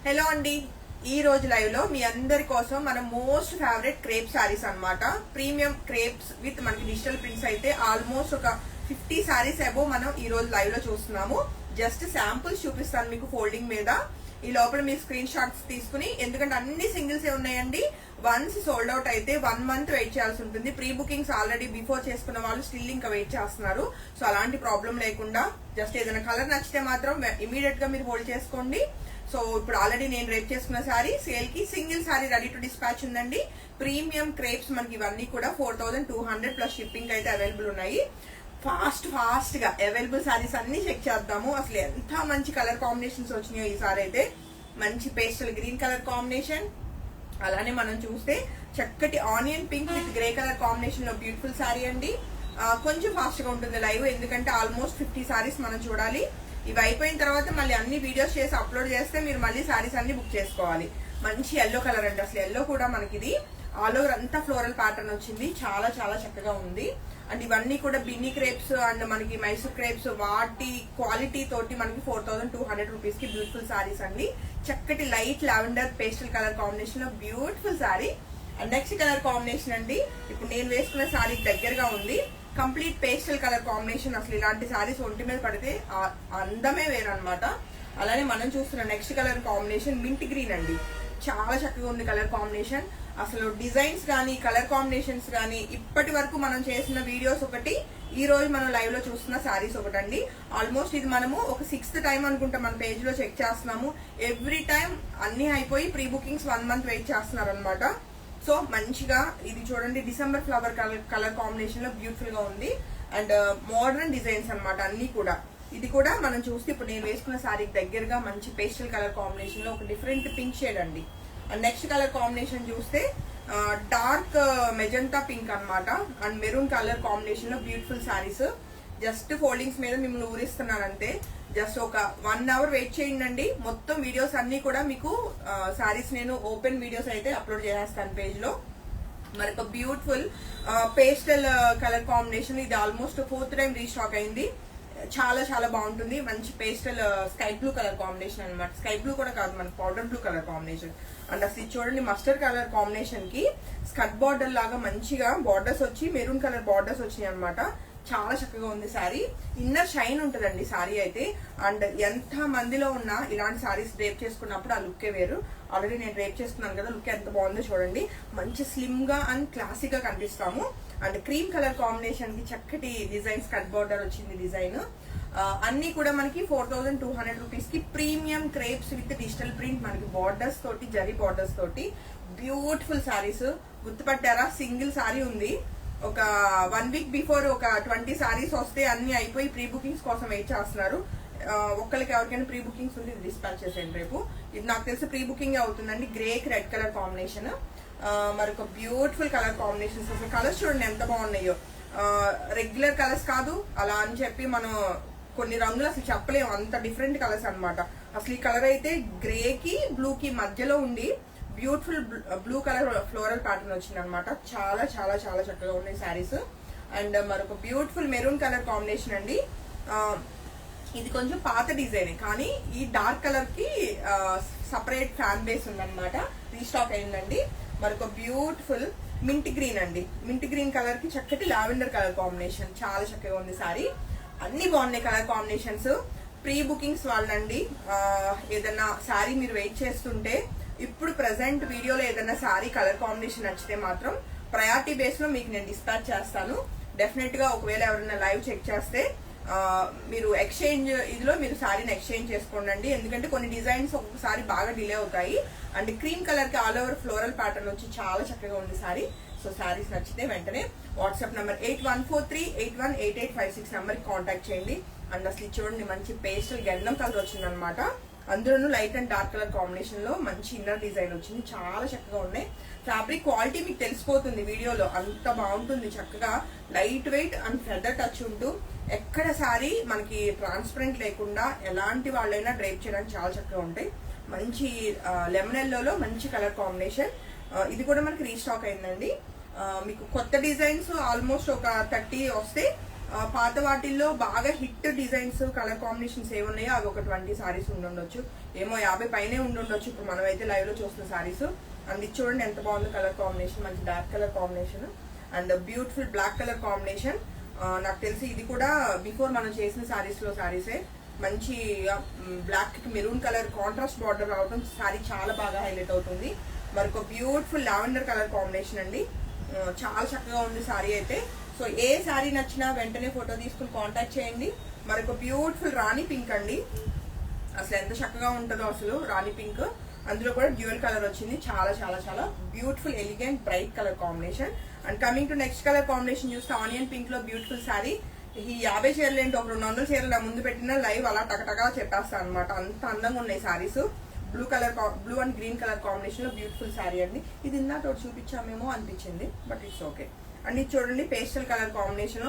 Hello అండి, ఈ రోజు లైవ్ లో మీ అందరి కోసం మన మోస్ట్ ఫేవరెట్ క్రేప్ సారీస్ అన్నమాట. ప్రీమియం క్రేప్స్ విత్ మనకి డిజిటల్ ప్రింట్స్ అయితే ఆల్మోస్ట్ ఒక 50 సారీస్ అబో మనం ఈ రోజు లైవ్ లో చూస్తున్నాము. జస్ట్ శాంపుల్స్ చూపిస్తాను మీకు ఫోల్డింగ్ మీద. ఈ లోపల మీ స్క్రీన్ షాట్స్ తీసుకుని, ఎందుకంటే అన్ని సింగిల్స్ ఉన్నాయండి. వన్స్ సోల్డ్ అవుట్ అయితే 1 మంత్ వెయిట్ చేయాల్సి ఉంటుంది. ప్రీ బుకింగ్స్ ఆల్రెడీ బిఫోర్ చేసుకున్న వాళ్ళు స్టిల్ ఇంకా వెయిట్ చేస్తున్నారు. సో అలాంటి ప్రాబ్లం లేకుండా జస్ట్ ఏదైనా కలర్ నచ్చితే మాత్రం ఇమీడియట్ గా మీరు హోల్డ్ చేసుకోండి. సో ఇప్పుడు ఆల్రెడీ నేను రేప్ చేసుకున్న సారీ సేల్ కి single sorry ready to dispatch ఉందండి. ప్రీమియం క్రేప్స్ మనకి ఇవన్నీ కూడా 4200 ప్లస్ షిప్పింగ్ అయితే అవైలబుల్ ఉన్నాయి. ఫాస్ట్ గా అవైలబుల్ సారీస్ అన్ని చెక్ చేద్దాము. అసలు ఎంత మంచి కలర్ కాంబినేషన్స్ వచ్చినాయో ఈ సారీ అయితే. మంచి పేస్టల్ గ్రీన్ కలర్ కాంబినేషన్, అలానే మనం చూస్తే చక్కటి onion pink with grey colour combination లో బ్యూటిఫుల్ సారీ అండి. కొంచెం ఫాస్ట్ గా ఉంటుంది లైవ్, ఎందుకంటే ఆల్మోస్ట్ 50 సారీస్ మనం చూడాలి. ఇవి అయిపోయిన తర్వాత మళ్ళీ అన్ని వీడియోస్ చేసి అప్లోడ్ చేస్తే మీరు మళ్ళీ సారీస్ అన్ని బుక్ చేసుకోవాలి. మంచి ఎల్లో కలర్ అండి. అసలు ఎల్లో కూడా మనకి ఇది ఆల్ ఓవర్ అంతా ఫ్లోరల్ ప్యాటర్న్ వచ్చింది. చాలా చాలా చక్కగా ఉంది. అండ్ ఇవన్నీ కూడా బిన్నీ క్రేప్స్ అండ్ మనకి మైసూర్ క్రేప్స్, వాటి క్వాలిటీ తోటి మనకి 4200 రూపీస్ కి బ్యూటిఫుల్ సారీస్ అండి. చక్కటి light lavender pastel colour combination లో beautiful sari. And next colour combination అండి, ఇప్పుడు నేను వేసుకున్న సారీ దగ్గరగా ఉంది. Complete pastel colour combination. అసలు ఇలాంటి సారీస్ ఒంటి మీద పడితే అందమే వేరనమాట. అలానే మనం చూస్తున్న next colour combination mint green అండి. చాలా చక్కగా ఉంది కలర్ కాంబినేషన్. అసలు డిజైన్స్ కానీ కలర్ కాంబినేషన్స్ కానీ ఇప్పటి వరకు మనం చేసిన వీడియోస్ ఒకటి, ఈ రోజు మనం లైవ్ లో చూస్తున్న సారీస్ ఒకటండి. ఆల్మోస్ట్ ఇది మనము ఒక 6th టైం అనుకుంటా మన పేజ్ లో చెక్ చేస్తున్నాము. ఎవ్రీ టైం అన్ని అయిపోయి ప్రీ బుకింగ్స్ 1 మంత్ వెయిట్ చేస్తున్నారు అనమాట. సో మంచిగా ఇది చూడండి, డిసెంబర్ ఫ్లవర్ కలర్ కాంబినేషన్ లో బ్యూటిఫుల్ గా ఉంది. అండ్ మోడర్న్ డిజైన్స్ అనమాట అన్ని కూడా. ఇది కూడా మనం చూస్తే ఇప్పుడు నేను వేసుకున్న సారీకి దగ్గరగా మంచి పేస్టల్ కలర్ కాంబినేషన్ లో ఒక డిఫరెంట్ పింక్ షేడ్ అండి. అండ్ నెక్స్ట్ కలర్ కాంబినేషన్ చూస్తే డార్క్ మెజంతా పింక్ అనమాట. అండ్ మెరూన్ కలర్ కాంబినేషన్ లో బ్యూటిఫుల్ సారీస్. జస్ట్ ఫోల్డింగ్స్ మీద మిమ్మల్ని ఊరిస్తున్నానంతే. జస్ట్ ఒక 1 అవర్ వెయిట్ చేయండి. మొత్తం వీడియోస్ అన్ని కూడా మీకు సారీస్ నేను ఓపెన్ వీడియోస్ అయితే అప్లోడ్ చేసేస్తాను పేజ్ లో. మరొక బ్యూటిఫుల్ పేస్టల్ కలర్ కాంబినేషన్. ఇది ఆల్మోస్ట్ 4th టైం రీస్టాక్ అయింది. చాలా చాలా బాగుంటుంది. మంచి pastel sky blue colour combination అనమాట. స్కై బ్లూ కూడా కాదు, మన powder blue colour combination. And అసలు చూడండి, మస్టర్డ్ కలర్ కాంబినేషన్ కి స్కర్ట్ బార్డర్ లాగా మంచిగా బార్డర్స్ వచ్చి మెరూన్ కలర్ బార్డర్స్ వచ్చినాయి అనమాట. చాలా చక్కగా ఉంది సారీ. ఇన్నర్ షైన్ ఉంటుందండి సారీ అయితే. అండ్ ఎంత మందిలో ఉన్నా ఇలాంటి సారీస్ డ్రేప్ చేసుకున్నప్పుడు ఆ లుక్కే వేరు. ఆల్రెడీ నేను డ్రేప్ చేసుకున్నాను కదా, లుక్ ఎంత బాగుందో చూడండి. మంచి స్లిమ్ గా అండ్ క్లాసిక్ గా కనిపిస్తాము. అండ్ క్రీమ్ కలర్ కాంబినేషన్ కి చక్కటి డిజైన్, స్కర్ట్ బార్డర్ వచ్చింది డిజైన్. అన్ని కూడా మనకి 4200 రూపీస్ కి premium crepes with digital print, మనకి బార్డర్స్ తోటి, జరీ బార్డర్స్ తోటి బ్యూటిఫుల్ సారీస్. గుర్తుపట్టారా? సింగిల్ సారీ ఉంది. ఒక 1 వీక్ బిఫోర్ ఒక 20 సారీస్ వస్తే అన్ని అయిపోయి ప్రీ బుకింగ్స్ కోసం వెయిట్ చేస్తున్నారు. ఒక్కరికి ఎవరికైనా ప్రీ బుకింగ్స్ ఉంటే డిస్పాచ్ చేసేయండి రేపు. ఇది నాకు తెలిసి ప్రీ బుకింగ్ అవుతుందండి. గ్రే కి రెడ్ కలర్ కాంబినేషన్. మరొక బ్యూటిఫుల్ కలర్ కాంబినేషన్స్. అసలు కలర్స్ చూడండి ఎంత బాగున్నాయో. రెగ్యులర్ కలర్స్ కాదు అలా అని చెప్పి మనం కొన్ని రంగులు అసలు చెప్పలేము, అంత డిఫరెంట్ కలర్స్ అనమాట. అసలు ఈ కలర్ అయితే గ్రే కి బ్లూ కి మధ్యలో ఉండి beautiful blue colour floral pattern వచ్చింది అనమాట. చాలా చాలా చాలా చక్కగా ఉన్నాయి శారీస్. అండ్ మరొక బ్యూటిఫుల్ మెరూన్ కలర్ కాంబినేషన్ అండి. ఇది కొంచెం పాత డిజైన్, కానీ ఈ డార్క్ కలర్ కి సపరేట్ ఫ్యాన్ బేస్ ఉందన్నమాట. రీస్టాక్ అయిందండి. మరొక బ్యూటిఫుల్ మింట్ గ్రీన్ అండి. మింట్ గ్రీన్ కలర్ కి చక్కటి లావెండర్ కలర్ కాంబినేషన్. చాలా చక్కగా ఉంది సారీ. అన్ని బాగున్నాయి కలర్ కాంబినేషన్స్. ప్రీ బుకింగ్స్ వాళ్ళండి. ఏదన్నా సారీ మీరు వెయిట్ చేస్తుంటే, ఇప్పుడు ప్రెసెంట్ వీడియోలో ఏదైనా సారీ కలర్ కాంబినేషన్ నచ్చితే మాత్రం ప్రయారిటీ బేస్ లో మీకు నేను డిస్పాచ్ చేస్తాను. డెఫినెట్ గా ఒకవేళ ఎవరైనా లైవ్ చెక్ చేస్తే మీరు ఎక్స్చేంజ్ ఇదిలో మీరు సారీని ఎక్స్చేంజ్ చేసుకోండి. ఎందుకంటే కొన్ని డిజైన్స్ ఒక్కొక్కసారి బాగా డిలే అవుతాయి. అండ్ క్రీమ్ కలర్ కి ఆల్ ఓవర్ ఫ్లోరల్ ప్యాటర్న్ వచ్చి చాలా చక్కగా ఉంది సారీ. సో సారీస్ నచ్చితే వెంటనే వాట్సాప్ నంబర్ 8143818856 నంబర్ కి కాంటాక్ట్ చేయండి. అండ్ అసలు చూడండి, మంచి పేస్టల్ గంధం కలర్ వచ్చింది అనమాట. అందులోనూ light and dark colour combination లో మంచి ఇన్నర్ డిజైన్ వచ్చింది. చాలా చక్కగా ఉన్నాయి. ఫ్యాబ్రిక్ క్వాలిటీ మీకు తెలిసిపోతుంది వీడియోలో, అంత బాగుంటుంది. చక్కగా light weight and feather touch ఉంటూ, ఎక్కడ సారీ మనకి ట్రాన్స్పరెంట్ లేకుండా ఎలాంటి వాళ్ళైనా డ్రైప్ చేయడానికి చాలా చక్కగా ఉంటాయి. మంచి లెమన్ ఎల్లోలో మంచి కలర్ కాంబినేషన్. ఇది కూడా మనకి రీస్టాక్ అయిందండి. మీకు కొత్త డిజైన్స్ ఆల్మోస్ట్ ఒక 30 వస్తే పాత వాటిల్లో బాగా హిట్ డిజైన్స్ కలర్ కాంబినేషన్స్ ఏమున్నాయో అవి ఒక 20 సారీస్ ఉండుండొచ్చు, ఏమో 50 పైనే ఉండుండొచ్చు. ఇప్పుడు మనం అయితే లైవ్ లో చూస్తున్న సారీస్ అండ్ ఇది చూడండి ఎంత బాగుంది కలర్ కాంబినేషన్, మంచి dark colour combination and beautiful black colour combination. నాకు తెలిసి ఇది కూడా బిఫోర్ మనం చేసిన సారీస్ లో సారీసే. మంచి బ్లాక్ కి మెరూన్ కలర్ కాంట్రాస్ట్ బార్డర్ రావడం సారీ చాలా బాగా హైలైట్ అవుతుంది. మరొక బ్యూటిఫుల్ లావెండర్ కలర్ కాంబినేషన్ అండి, చాలా చక్కగా ఉంది సారీ అయితే. సో ఏ సారీ నచ్చినా వెంటనే ఫోటో తీసుకుని కాంటాక్ట్ చేయండి. మరొక బ్యూటిఫుల్ రాణి పింక్ అండి, అసలు ఎంత చక్కగా ఉంటుందో అసలు రాణి పింక్. అందులో కూడా డ్యూయల్ కలర్ వచ్చింది, చాలా చాలా చాలా beautiful elegant bright colour combination. And coming to next colour combination చూస్తే ఆనియన్ పింక్ లో బ్యూటిఫుల్ సారీ. ఈ 50 చీరలు ఏంటి ఒక 200 చీరలు నా ముందు పెట్టిన లైవ్ అలా టకటగా చెప్పేస్తాను అనమాట, అంత అందంగా ఉన్నాయి saris. Blue and green colour combination లో బ్యూటిఫుల్ సారీ అండి. ఇది ఇందాక ఒకటి చూపించామేమో అనిపించింది, బట్ ఇట్స్ ఓకే. అండ్ ఇది చూడండి పేస్టల్ కలర్ కాంబినేషన్,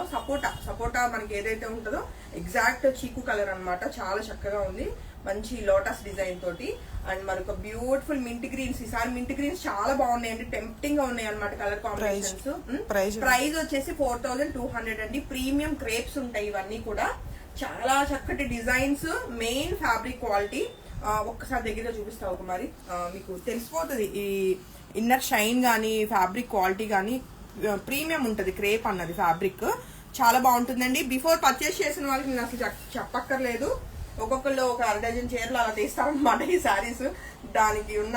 సపోటా మనకి ఏదైతే ఉంటుందో ఎగ్జాక్ట్ చీకు కలర్ అన్నమాట, చాలా చక్కగా ఉంది. మంచి లోటస్ డిజైన్ తోటి. అండ్ మనకు బ్యూటిఫుల్ మింట్ గ్రీన్స్, ఈసారి మింట్ గ్రీన్స్ చాలా బాగున్నాయండి, టెంప్టింగ్ గా ఉన్నాయి అనమాట కలర్ కాంబినేషన్స్. ప్రైస్ వచ్చేసి 4200 అండి. ప్రీమియం క్రేప్స్ ఉంటాయి ఇవన్నీ కూడా, చాలా చక్కటి డిజైన్స్, మెయిన్ ఫ్యాబ్రిక్ క్వాలిటీ. ఒక్కసారి దగ్గర చూపిస్తా ఒక మరి మీకు తెలిసిపోతుంది ఈ ఇన్నర్ షైన్ గానీ ఫ్యాబ్రిక్ క్వాలిటీ గానీ ప్రీమియం ఉంటది. క్రేప్ అన్నది ఫ్యాబ్రిక్ చాలా బాగుంటుందండి. బిఫోర్ పర్చేస్ చేసిన వాళ్ళకి నేను అసలు చెప్పక్కర్లేదు, ఒక్కొక్కళ్ళు ఒక 1 డజన్ చీరలు అలా తీస్తారనమాట ఈ సారీస్. దానికి ఉన్న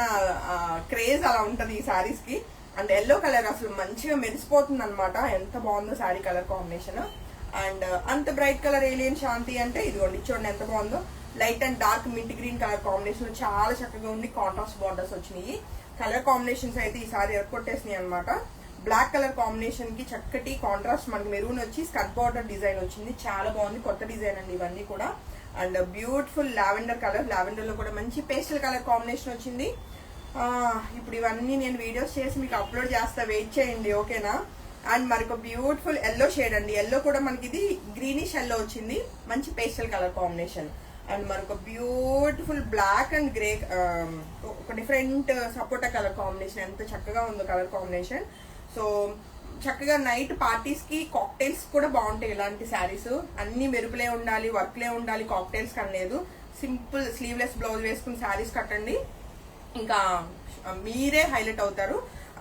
క్రేజ్ అలా ఉంటది ఈ సారీస్ కి. అండ్ ఎల్లో కలర్ అసలు మంచిగా మెరిసిపోతుంది అనమాట, ఎంత బాగుందో సారీ కలర్ కాంబినేషన్. అండ్ అంత బ్రైట్ కలర్ ఏలియన్ శాంతి అంటే ఇదిగోండి చూడండి ఎంత బాగుందో. Light and dark mint green colour combination చాలా చక్కగా ఉంది, కాంట్రాస్ట్ బార్డర్స్ వచ్చినాయి. కలర్ కాంబినేషన్స్ అయితే ఈసారి ఎరకొట్టేసినాయి అనమాట. బ్లాక్ కలర్ కాంబినేషన్ కి చక్కటి కాంట్రాస్ట్ మనకి మెరూన్ వచ్చి స్కర్ట్ బార్డర్ డిజైన్ వచ్చింది, చాలా బాగుంది, కొత్త డిజైన్ అండి ఇవన్నీ కూడా. And beautiful lavender colour, lavender లో కూడా మంచి పేస్టల్ కలర్ కాంబినేషన్ వచ్చింది. ఇప్పుడు ఇవన్నీ నేను వీడియోస్ చేసి మీకు అప్లోడ్ చేస్తా, వెయిట్ చేయండి ఓకేనా. అండ్ మరొక బ్యూటిఫుల్ ఎల్లో షేడ్ అండి, ఎల్లో కూడా మనకి ఇది గ్రీనిష్ ఎల్లో వచ్చింది, మంచి పేస్టల్ కలర్ కాంబినేషన్. అండ్ మరొక బ్యూటిఫుల్ బ్లాక్ అండ్ గ్రే, ఒక డిఫరెంట్ సపోటా కలర్ కాంబినేషన్, ఎంత చక్కగా ఉందో కలర్ కాంబినేషన్. సో చక్కగా నైట్ పార్టీస్ కి కాక్టైల్స్ కూడా బాగుంటాయి ఇలాంటి శారీస్. అన్ని మెరుపులే ఉండాలి, వర్క్లే ఉండాలి, కాక్టైల్స్ కనలేదు. సింపుల్ స్లీవ్లెస్ బ్లౌజ్ వేసుకుని శారీస్ కట్టండి, ఇంకా మీరే హైలైట్ అవుతారు,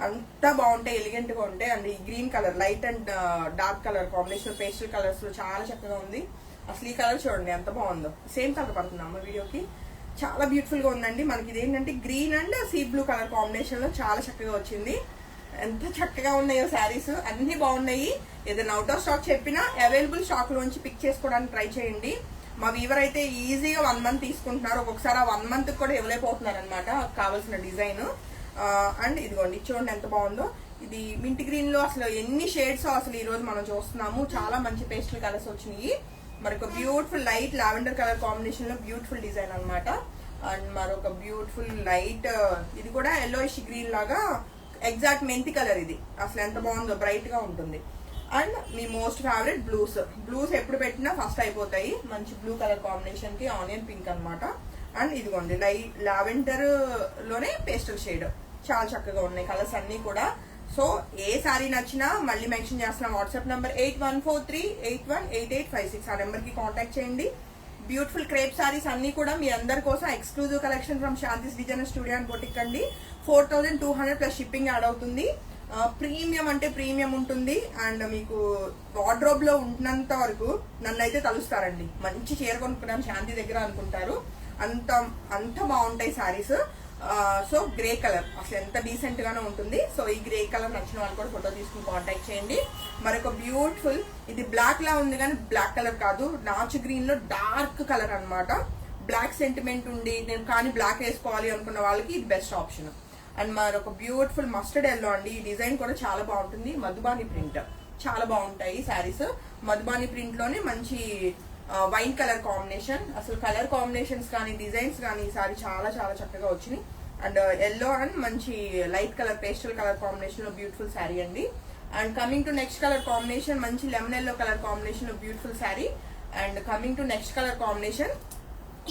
అంత బాగుంటాయి, ఎలిగెంట్ గా ఉంటాయి. అండ్ ఈ green colour light and dark colour combination pastel colours లో చాలా చక్కగా ఉంది. అసలు ఈ కలర్ చూడండి ఎంత బాగుందో, సేమ్ కలర్ పడుతుంది అమ్మ వీడియోకి, చాలా బ్యూటిఫుల్ గా ఉందండి. మనకి ఇదేంటంటే green and sea blue colour combination లో చాలా చక్కగా వచ్చింది. ఎంత చక్కగా ఉన్నాయో శారీస్, అన్ని బాగున్నాయి. ఏదైనా అవుట్ ఆఫ్ స్టాక్ చెప్పినా అవైలబుల్ స్టాక్ లోంచి పిక్ చేసుకోవడానికి ట్రై చేయండి. మా వీవర్ అయితే ఈజీగా 1 మంత్ తీసుకుంటున్నారు, ఒక్కొక్కసారి ఆ 1 మంత్ కూడా ఇవ్వలేకపోతున్నారు అనమాట కావాల్సిన డిజైన్. అండ్ ఇదిగోండి చూడండి ఎంత బాగుందో. ఇది మింట్ గ్రీన్ లో అసలు ఎన్ని షేడ్స్ అసలు ఈ రోజు మనం చూస్తున్నాము, చాలా మంచి పేస్టల్ కలర్స్ వచ్చినాయి. మరొక beautiful light lavender colour combination లో బ్యూటిఫుల్ డిజైన్ అనమాట. అండ్ మరొక బ్యూటిఫుల్ లైట్, ఇది కూడా ఎల్లోయిష్ గ్రీన్ లాగా ఎగ్జాక్ట్ మెంతి కలర్, ఇది అసలు ఎంత బాగుందో, బ్రైట్ గా ఉంటుంది. And me most favourite blues ఎప్పుడు పెట్టినా ఫస్ట్ అయిపోతాయి, మంచి బ్లూ కలర్ కాంబినేషన్ కి ఆనియన్ పింక్ అనమాట. అండ్ ఇదిగోండి లైట్ లావెండర్ లోనే పేస్టల్ షేడ్, చాలా చక్కగా ఉన్నాయి కలర్స్ అన్ని కూడా. సో ఏ సారీ నచ్చినా మళ్ళీ మెన్షన్ చేస్తున్నా, వాట్సాప్ నంబర్ 8143818856 ఆ నెంబర్ కి కాంటాక్ట్ చేయండి. బ్యూటిఫుల్ క్రేప్ సారీస్ అన్ని కూడా మీ అందరి కోసం exclusive collection from Shanti's designer studio and boutique అండి. 4200 ప్లస్ షిప్పింగ్ యాడ్ అవుతుంది. ప్రీమియం అంటే ప్రీమియం ఉంటుంది. అండ్ మీకు వార్డ్రోబ్ లో ఉంటున్నంత వరకు నన్ను అయితే తలుస్తారండి, మంచి చీర కొనుక్కున్నాను శాంతి దగ్గర అనుకుంటారు, అంత అంత బాగుంటాయి సారీస్. సో గ్రే కలర్ అసలు ఎంత డీసెంట్ గానే ఉంటుంది. సో ఈ గ్రే కలర్ నచ్చిన వాళ్ళు కూడా ఫోటో తీసుకుని కాంటాక్ట్ చేయండి. మరొక బ్యూటిఫుల్, ఇది బ్లాక్ లా ఉంది కానీ బ్లాక్ కలర్ కాదు, నాచు గ్రీన్ లో డార్క్ కలర్ అన్నమాట. బ్లాక్ సెంటిమెంట్ ఉండి నేను కానీ బ్లాక్ వేసుకోవాలి అనుకున్న వాళ్ళకి ఇది బెస్ట్ ఆప్షన్. అండ్ మరొక బ్యూటిఫుల్ మస్టర్డ్ ఎల్లో అండి, ఈ డిజైన్ కూడా చాలా బాగుంటుంది. మధుబాని ప్రింట్ చాలా బాగుంటాయి శారీస్. మధుబాని ప్రింట్ లోనే మంచి వైన్ కలర్ కాంబినేషన్, అసలు కలర్ కాంబినేషన్స్ కానీ డిజైన్స్ కానీ ఈసారి చాలా చాలా చక్కగా వచ్చినాయి. అండ్ ఎల్లో అండ్ మంచి light colour pastel colour combination లో బ్యూటిఫుల్ శారీ అండి. And coming to next colour combination, మంచి లెమన్ ఎల్లో కలర్ కాంబినేషన్ లో beautiful sari. And coming to next colour combination,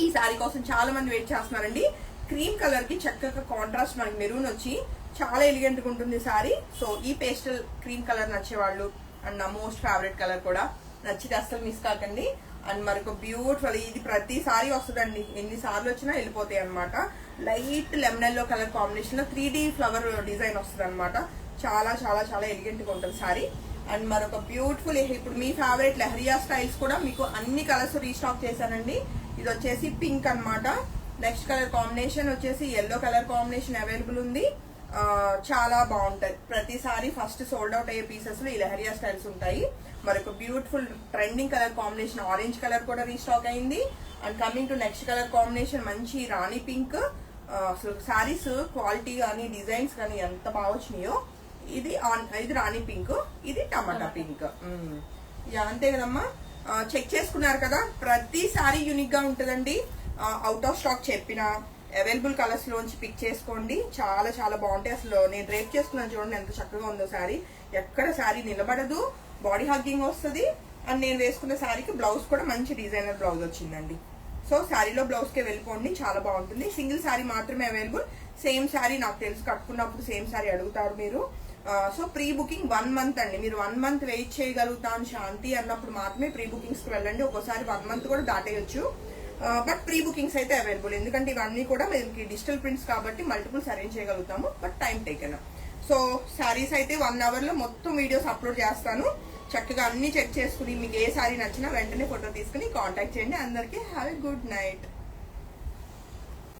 ఈ శారీ కోసం చాలా మంది వెయిట్ చేస్తున్నారండి. క్రీమ్ కలర్ కి చక్కగా కాంట్రాస్ట్ మనకి మెరూన్ వచ్చి చాలా ఎలిగెంట్ గా ఉంటుంది శారీ. సో ఈ పేస్టల్ క్రీమ్ కలర్ నచ్చేవాళ్ళు, అండ్ నా మోస్ట్ ఫేవరెట్ కలర్ కూడా నచ్చితే అస్సలు మిస్ కాకండి. అండ్ మరొక బ్యూటిఫుల్, ఇది ప్రతిసారి వస్తుందండి, ఎన్నిసార్లు వచ్చినా వెళ్ళిపోతాయి అనమాట. Light lemon yellow colour combination లో 3D ఫ్లవర్ డిజైన్ వస్తుంది అనమాట. చాలా చాలా చాలా ఎలిగెంట్ గా ఉంటుంది సారీ. అండ్ మరొక బ్యూటిఫుల్, ఇప్పుడు మీ ఫేవరెట్ లెహరియా స్టైల్స్ కూడా మీకు అన్ని కలర్స్ రీస్టాక్ చేశానండి. ఇది వచ్చేసి పింక్ అన్నమాట. నెక్స్ట్ కలర్ కాంబినేషన్ వచ్చేసి ఎల్లో కలర్ కాంబినేషన్ అవైలబుల్ ఉంది. చాలా బాగుంటది. ప్రతిసారి ఫస్ట్ సోల్డ్ అవుట్ అయ్యే పీసెస్ లో ఈ లెహరియా స్టైల్స్ ఉంటాయి. మరొక beautiful trending colour combination orange colour కూడా రీస్టాక్ అయింది. And coming to next colour combination మంచి రాణి పింక్. అసలు శారీస్ క్వాలిటీ కానీ డిజైన్స్ కానీ ఎంత బాగా వచ్చినాయో. ఇది రాణి పింక్, ఇది టమాటా పింక్. అంతే కదమ్మా. చెక్ చేసుకున్నారు కదా, ప్రతి సారీ యూనిక్ గా ఉంటుందండి. అవుట్ ఆఫ్ స్టాక్ చెప్పిన అవైలబుల్ కలర్స్ లోంచి పిక్ చేసుకోండి. చాలా చాలా బాగుంటాయి. అసలు నేను డ్రేప్ చేసుకున్నాను చూడండి ఎంత చక్కగా ఉందో శారీ. ఎక్కడ శారీ నిలబడదు, బాడీ హగ్గింగ్ వస్తుంది. అండ్ నేను వేసుకున్న శారీకి బ్లౌజ్ కూడా మంచి డిజైనర్ బ్లౌజ్ వచ్చిందండి. సో శారీలో బ్లౌజ్ కే వెళ్ళిపోండి, చాలా బాగుంటుంది. సింగిల్ శారీ మాత్రమే అవైలబుల్. సేమ్ శారీ నాకు తెలుసు కట్టుకున్నప్పుడు సేమ్ శారీ అడుగుతారు మీరు. సో ప్రీ బుకింగ్ 1 month అండి. మీరు 1 month వెయిట్ చేయగలుగుతాను శాంతి అన్నప్పుడు మాత్రమే ప్రీ బుకింగ్స్ కి వెళ్ళండి. ఒక్కోసారి 1 month కూడా దాటేయచ్చు. బట్ ప్రీ బుకింగ్స్ అయితే అవైలబుల్, ఎందుకంటే ఇవన్నీ కూడా మనకి డిజిటల్ ప్రింట్స్ కాబట్టి మల్టిపుల్స్ అరేంజ్ చేయగలుగుతాము. But time taken. So saris అయితే 1 hour లో మొత్తం వీడియోస్ అప్లోడ్ చేస్తాను. చక్కగా అన్ని చెక్ చేసుకుని మీకు ఏ శారీ నచ్చినా వెంటనే ఫోటో తీసుకుని కాంటాక్ట్ చేయండి. అందరికీ హ్యావ్ ఎ గుడ్ నైట్.